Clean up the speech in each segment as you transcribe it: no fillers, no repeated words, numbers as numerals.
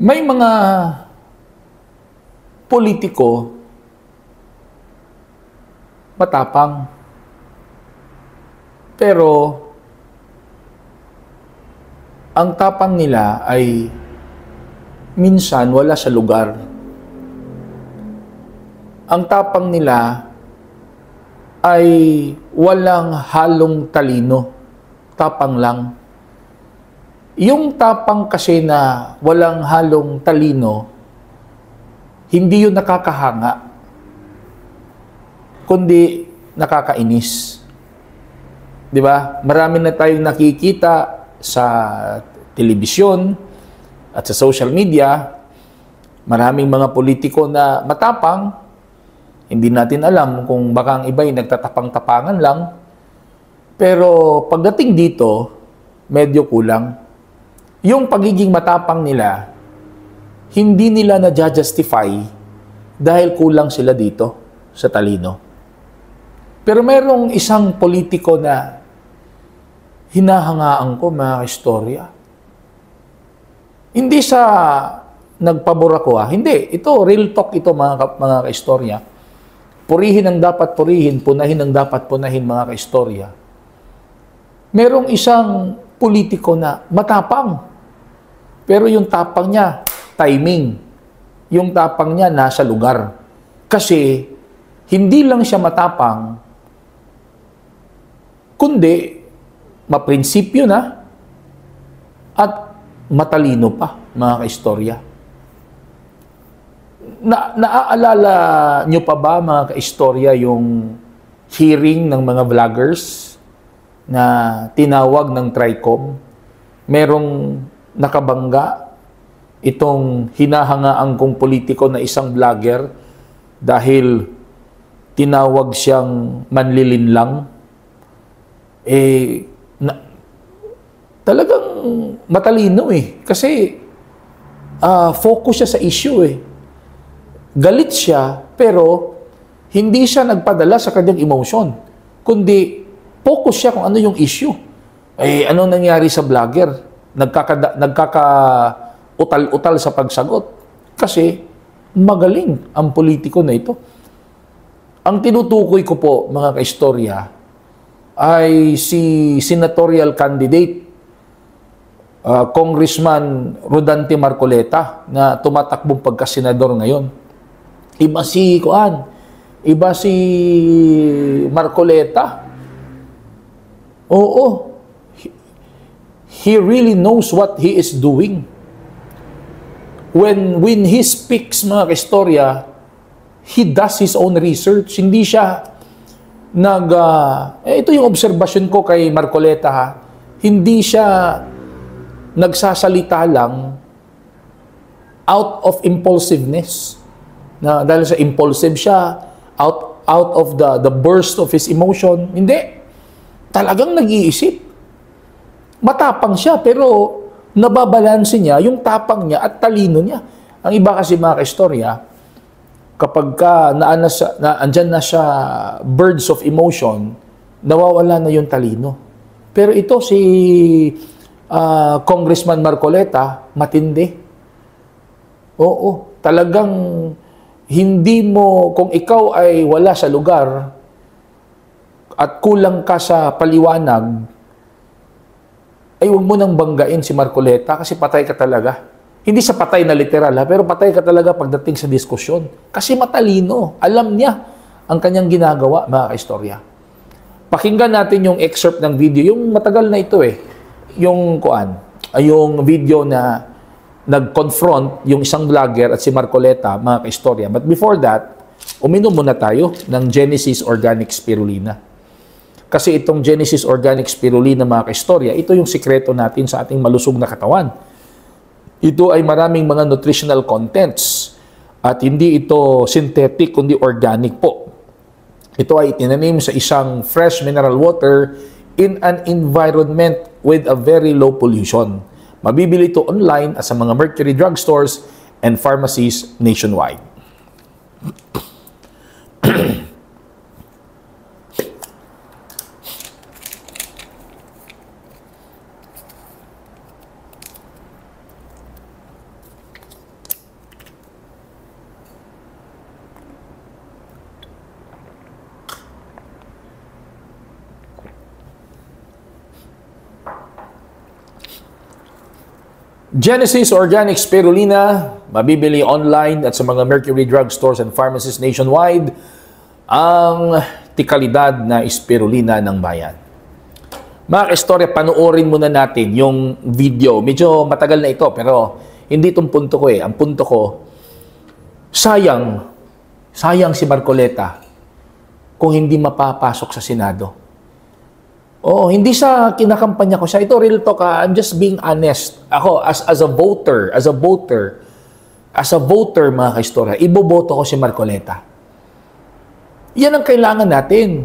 May mga politiko matapang, pero ang tapang nila ay minsan wala sa lugar. Ang tapang nila ay walang halong talino, tapang lang. Yung tapang kasi na walang halong talino, hindi yun nakakahanga, kundi nakakainis. 'Di ba? Marami na tayong nakikita sa telebisyon at sa social media, maraming mga politiko na matapang, hindi natin alam kung baka ang iba ay nagtatapang-tapangan lang, pero pagdating dito, medyo kulang. Yung pagiging matapang nila, hindi nila na-justify dahil kulang sila dito sa talino. Pero mayroong isang politiko na hinahangaan ko, mga istorya. Hindi sa nagpabor ako, Hindi. Ito, real talk ito, mga kaistorya. Purihin ang dapat purihin, punahin ang dapat punahin, mga kaistorya. Merong isang politiko na matapang. Pero yung tapang niya, timing. Yung tapang niya, nasa lugar. Kasi, hindi lang siya matapang, kundi maprinsipyo na at matalino pa, mga kaistorya. Naaalala nyo pa ba, mga kaistorya, yung hearing ng mga vloggers na tinawag ng TRICOM? Merong nakabangga itong hinahangaan kong politiko na isang vlogger dahil tinawag siyang manlilinlang. Talagang matalino kasi focus siya sa issue Galit siya, pero hindi siya nagpadala sa kanyang emotion, kundi focus siya kung ano yung issue. Ano nangyari sa vlogger? Nagkaka-utal-utal sa pagsagot. Kasi magaling ang politiko na ito. Ang tinutukoy ko po, mga kaistorya, ay si senatorial candidate, Congressman Rodante Marcoleta, na tumatakbong pagkasenador ngayon. Iba si Marcoleta. Oo. He really knows what he is doing. When he speaks, mga kaistorya, he does his own research. Hindi siya ito yung obserbasyon ko kay Marcoleta, Hindi siya nagsasalita lang out of impulsiveness. Na dahil sa impulsive siya, out of the burst of his emotion. Hindi. Talagang nag-iisip. Matapang siya, pero nababalanse niya yung tapang niya at talino niya. Ang iba kasi, mga kaistorya, kapag andyan na siya birds of emotion, nawawala na yung talino. Pero ito si Congressman Marcoleta, matindi. Oo, talagang hindi mo, kung ikaw ay wala sa lugar at kulang ka sa paliwanag, ay huwag mo nang banggain si Marcoleta kasi patay ka talaga. Hindi sa patay na literal, pero patay ka talaga pagdating sa diskusyon. Kasi matalino. Alam niya ang kanyang ginagawa, mga kaistorya. Pakinggan natin yung excerpt ng video. Yung matagal na ito Yung video na nag-confront yung isang vlogger at si Marcoleta, mga kaistorya. But before that, uminom muna tayo ng Genesis Organic Spirulina. Kasi itong Genesis Organic Spirulina, mga kaistorya, ito yung sikreto natin sa ating malusog na katawan. Ito ay maraming mga nutritional contents at hindi ito synthetic kundi organic po. Ito ay itinanim sa isang fresh mineral water in an environment with a very low pollution. Mabibili ito online at sa mga Mercury drugstores and pharmacies nationwide. Genesis Organic Spirulina, mabibili online at sa mga Mercury Drug Stores and Pharmacies nationwide, ang tikalidad na spirulina ng bayan. Mga kaistorya, panoorin muna natin yung video. Medyo matagal na ito, pero hindi itong punto ko eh. Ang punto ko, sayang si Marcoleta kung hindi mapapasok sa Senado. Oo, hindi sa kinakampanya ko siya. Ito, real talk, I'm just being honest. Ako, as a voter, mga kaistorya, iboboto ko si Marcoleta. Yan ang kailangan natin.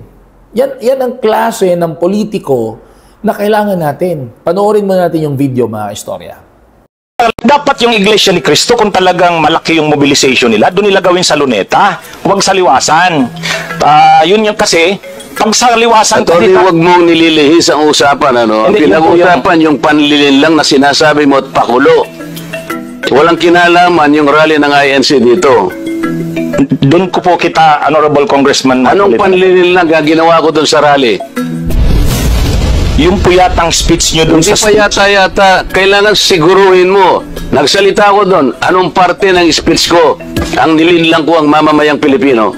Yan ang klase ng politiko na kailangan natin. Panoorin mo natin yung video, mga istorya. Dapat yung Iglesia ni Cristo, kung talagang malaki yung mobilization nila, doon nila gawin sa luneta, huwag sa liwasan. Yun yung kasi, pag sa liwasan... Atty, huwag mong nililihis ang usapan, ano? Ang pinag-usapan yung panlilin lang na sinasabi mo at pakulo. Walang kinalaman yung rally ng INC dito. Doon ko po kita, Honorable Congressman... Anong panlilin lang ginawa ko doon sa rally? Yung po yatang speech nyo doon sa... Hindi pa yata, kailangan siguruhin mo. Nagsalita ko doon, anong parte ng speech ko ang nilinlang ko ang mamamayang Pilipino?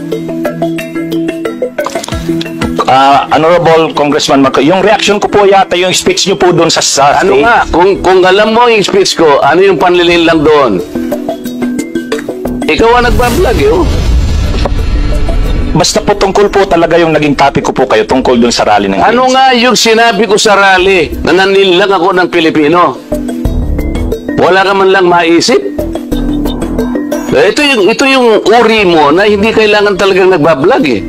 Honorable Congressman Marco, yung reaction ko po yata yung speech nyo po doon sa ano state. nga, kung alam mo yung speech ko, ano yung panlilin lang doon? Ikaw ang nagbablog, eh, oh. Basta po tungkol po talaga yung naging topic ko po kayo tungkol doon sa rally ng Ano nga yung sinabi ko sa rally na nanilang ako ng Pilipino? Wala ka man lang maisip? Ito yung uri mo na hindi kailangan talagang nagbablog, eh.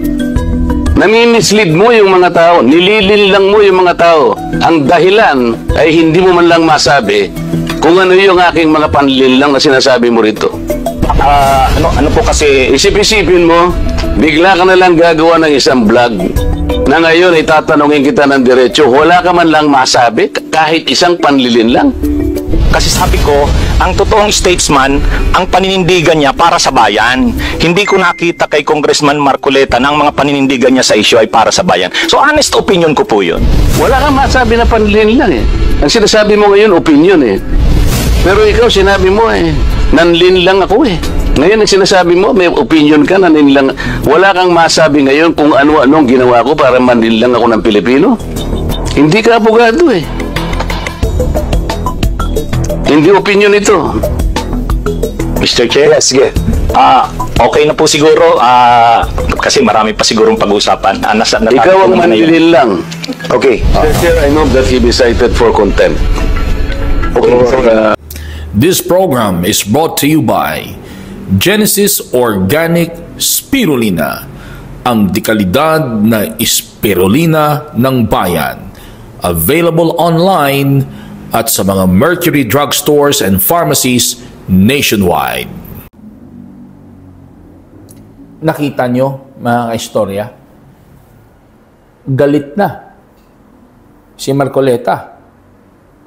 Nami-mislead mo yung mga tao, nililin lang mo yung mga tao. Ang dahilan ay hindi mo man lang masabi kung ano yung aking mga panlilang na sinasabi mo rito. Ano po kasi... Isip-isipin mo, bigla ka na lang gagawa ng isang vlog na ngayon itatanungin kita ng diretso, wala ka man lang masabi kahit isang panlilin lang. Kasi sabi ko, ang totoong statesman, ang paninindigan niya para sa bayan. Hindi ko nakita kay Congressman Marcoleta na ang mga paninindigan niya sa issue ay para sa bayan. So, honest opinion ko po yun. Wala kang masabi na panlilin lang, eh. Ang sinasabi mo ngayon, opinion, eh. Pero ikaw, sinabi mo, eh, nanlin lang ako, eh. Ngayon, ang sinasabi mo, may opinion ka, nanlin lang. Wala kang masabi ngayon kung ano-anong ginawa ko para manlin lang ako ng Pilipino. Hindi ka abogado, eh. Hindi opinion ito. Mr. Chair? Yes, sige. Okay na po siguro. Kasi marami pa sigurong pag-usapan. Ikaw ang manlilin lang. Okay. Mr. Chair, I move that he be cited for contempt. Okay. This program is brought to you by Genesis Organic Spirulina, ang dekalidad na spirulina ng bayan. Available online at sa mga Mercury Drug Stores and Pharmacies nationwide. Nakita nyo, mga kaistorya, galit na si Marcoleta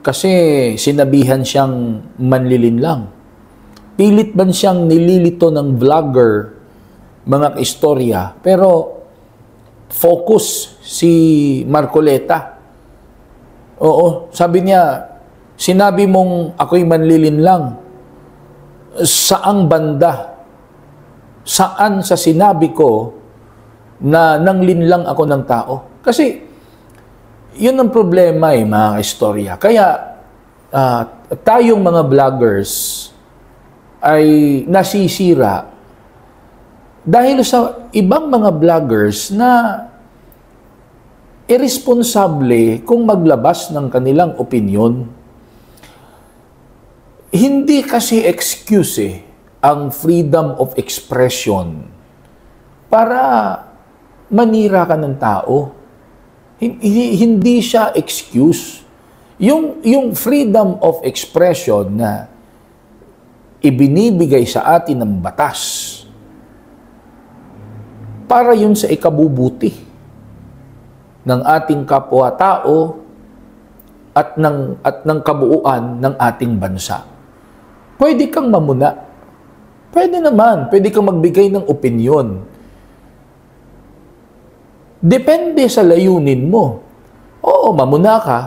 kasi sinabihan siyang manlilin lang. Pilit man siyang nililito ng vlogger, mga kaistorya, pero focus si Marcoleta. Oo, sabi niya, sinabi mong ako'y manlilin lang. Saang banda? Saan sa sinabi ko na nanglinlang ako ng tao? Kasi, yun ang problema mga istorya. Kaya, tayong mga vloggers ay nasisira dahil sa ibang mga vloggers na irresponsable kung maglabas ng kanilang opinion. Hindi kasi excuse ang freedom of expression para manira ka ng tao. Hindi siya excuse. Yung freedom of expression na ibinibigay sa atin ng batas para yun sa ikabubuti ng ating kapwa-tao at ng kabuuan ng ating bansa. Pwede kang mamuna. Pwede naman. Pwede kang magbigay ng opinyon. Depende sa layunin mo. Oo, mamuna ka.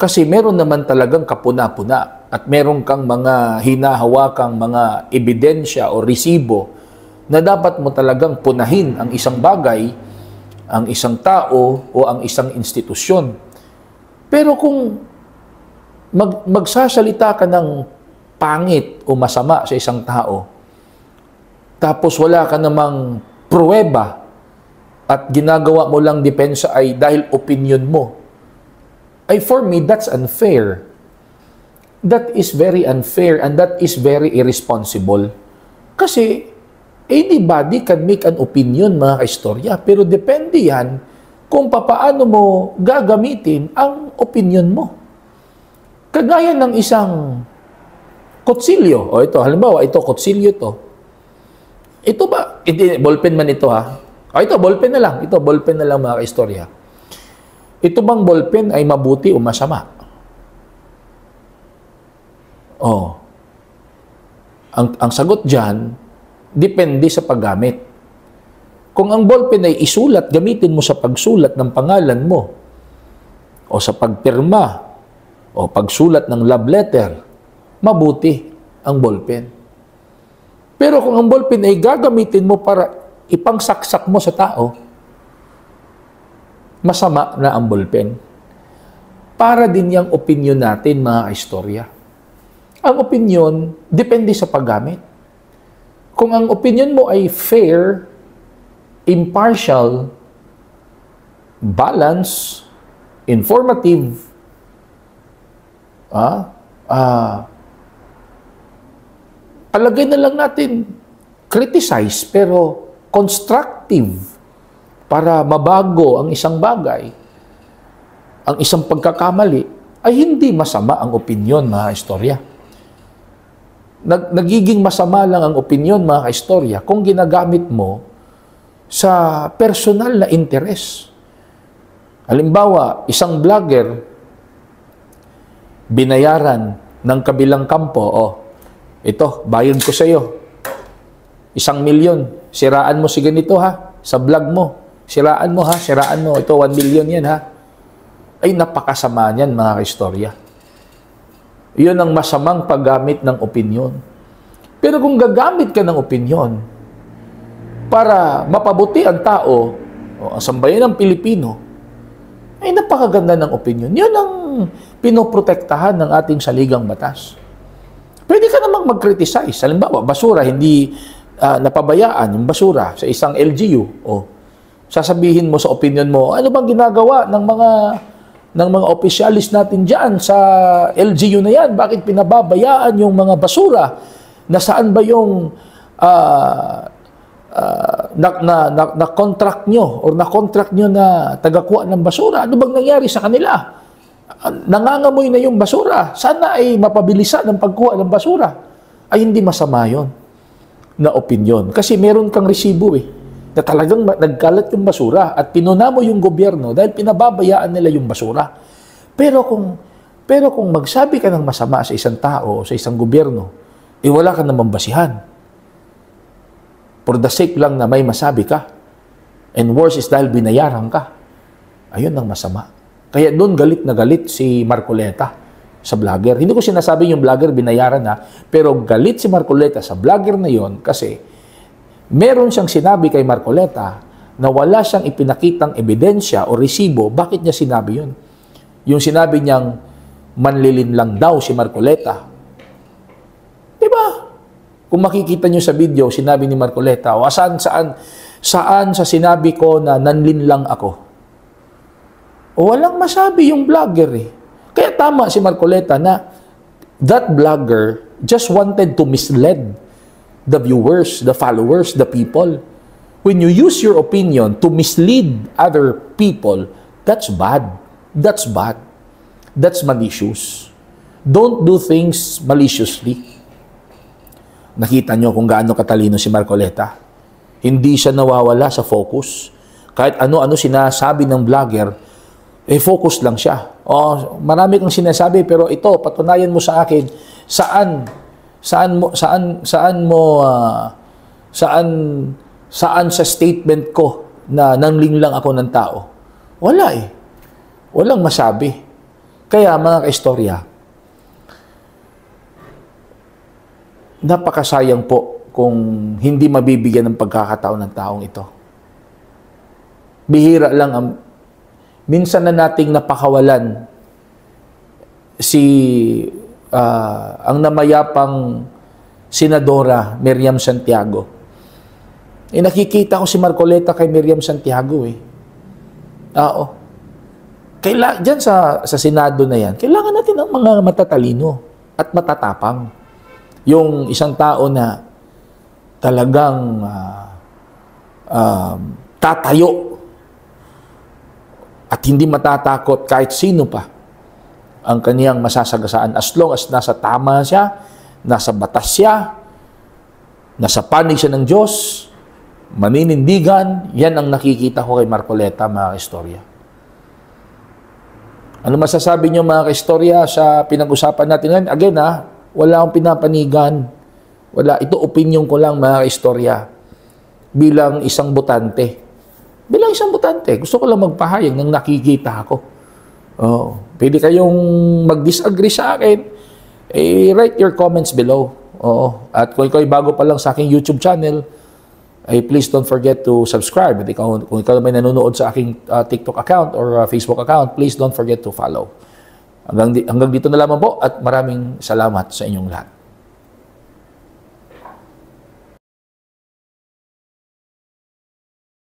Kasi meron naman talagang kapuna-puna. at meron kang mga hinahawakang mga ebidensya o resibo na dapat mo talagang punahin ang isang bagay, ang isang tao o ang isang institusyon. Pero kung magsasalita ka ng pangit o masama sa isang tao, tapos wala ka namang pruweba at ginagawa mo lang depensa ay dahil opinion mo, ay for me, that's unfair. That is very unfair and that is very irresponsible. Kasi anybody can make an opinion, mga kaistorya, pero depende yan kung papaano mo gagamitin ang opinion mo. Kagaya ng isang kutsilyo. O ito, halimbawa, ito, kutsilyo to. Ito ba? Ballpen man ito, ha? O ito, ballpen na lang. Ito, ballpen na lang, mga kaistorya. Ito bang ballpen ay mabuti o masama? Oh. Ang sagot dyan, depende sa paggamit. Kung ang ballpen ay isulat, gamitin mo sa pagsulat ng pangalan mo, o sa pagpirma, o pagsulat ng love letter, mabuti ang ballpen. Pero kung ang ballpen ay gagamitin mo para ipangsaksak mo sa tao, masama na ang ballpen. Para din yung opinion natin, mga istorya. Ang opinion, depende sa paggamit. Kung ang opinion mo ay fair, impartial, balanced, informative, palagay na lang natin criticize pero constructive para mabago ang isang bagay, ang isang pagkakamali, ay hindi masama ang opinion, mga istorya. Nagiging masama lang ang opinion, mga kaistorya, kung ginagamit mo sa personal na interes. Halimbawa, isang vlogger, binayaran ng kabilang kampo, ito, bayad ko sa iyo. 1,000,000. Siraan mo si ganito, ha? Sa vlog mo. Siraan mo, ha? Siraan mo. Ito, 1,000,000 yan, ha? Ay, napakasama niyan, mga kaistorya. Yun ang masamang paggamit ng opinyon. Pero kung gagamit ka ng opinyon para mapabuti ang tao o ang sambayan ng Pilipino, ay napakaganda ng opinyon. Yun ang pinoprotektahan ng ating saligang batas. Pwede ka namang mag-criticize. Halimbawa, basura, hindi napabayaan yung basura sa isang LGU. O sasabihin mo sa opinyon mo, ano bang ginagawa ng mga opisyalis natin dyan sa LGU na yan? Bakit pinababayaan yung mga basura? Nasaan ba yung na-contract nyo or na-contract nyo na tagakuha ng basura? Ano bang nangyari sa kanila? Nangangamoy na yung basura. Sana ay mapabilisan ang pagkuha ng basura. Ay hindi masama yun na opinyon. Kasi meron kang resibo na talagang nagkalat yung basura at pinuna mo yung gobyerno dahil pinababayaan nila yung basura. Pero kung magsabi ka ng masama sa isang tao o sa isang gobyerno, wala ka namang basihan. For the sake lang na may masabi ka. And worse is dahil binayaran ka. Ayun ang masama. Kaya doon galit na galit si Marcoleta sa vlogger. Hindi ko sinasabi yung vlogger binayaran na, pero galit si Marcoleta sa vlogger na yon kasi meron siyang sinabi kay Marcoleta na wala siyang ipinakitang ebidensya o resibo. Bakit niya sinabi yun? Yung sinabi niyang manlilin lang daw si Marcoleta. Diba? Kung makikita niyo sa video, sinabi ni Marcoleta, o saan sa sinabi ko na nanlin lang ako? O walang masabi yung vlogger Kaya tama si Marcoleta na that vlogger just wanted to mislead the viewers, the followers, the people. When you use your opinion to mislead other people, that's bad. That's bad. That's malicious. Don't do things maliciously. Nakita nyo kung gaano katalino si Marcoleta. Hindi siya nawawala sa focus. Kahit ano-ano sinasabi ng vlogger, focus lang siya. Marami kang sinasabi, pero ito, patunayan mo sa akin, saan sa statement ko na nanling lang ako ng tao. Wala Walang masabi. Kaya mga kaistorya, napakasayang po kung hindi mabibigyan ng pagkakataon ng taong ito. Bihira lang minsan na nating napakawalan ang namayapang Senadora Miriam Santiago. Nakikita ko si Marcoleta kay Miriam Santiago Oo. Diyan sa Senado na yan, kailangan natin ng mga matatalino at matatapang. Yung isang tao na talagang tatayo at hindi matatakot kahit sino pa ang kaniyang masasagasaan as long as nasa tama siya, nasa batas siya, nasa panig siya ng Diyos, maninindigan. Yan ang nakikita ko kay Marcoleta, mga kaistorya. Ano masasabi niyo, mga kaistorya, sa pinag-usapan natin ngayon? Again, wala akong pinapanigan. Wala. Ito opinion ko lang, mga kaistorya. Bilang isang botante. Bilang isang botante. Gusto ko lang magpahayag ng nakikita ko. Pwede kayong mag-disagree sa akin. Write your comments below. At kung ikaw ay bago pa lang sa aking YouTube channel, please don't forget to subscribe. At kung ikaw may nanonood sa aking TikTok account or Facebook account, please don't forget to follow. Hanggang dito na lamang po at maraming salamat sa inyong lahat.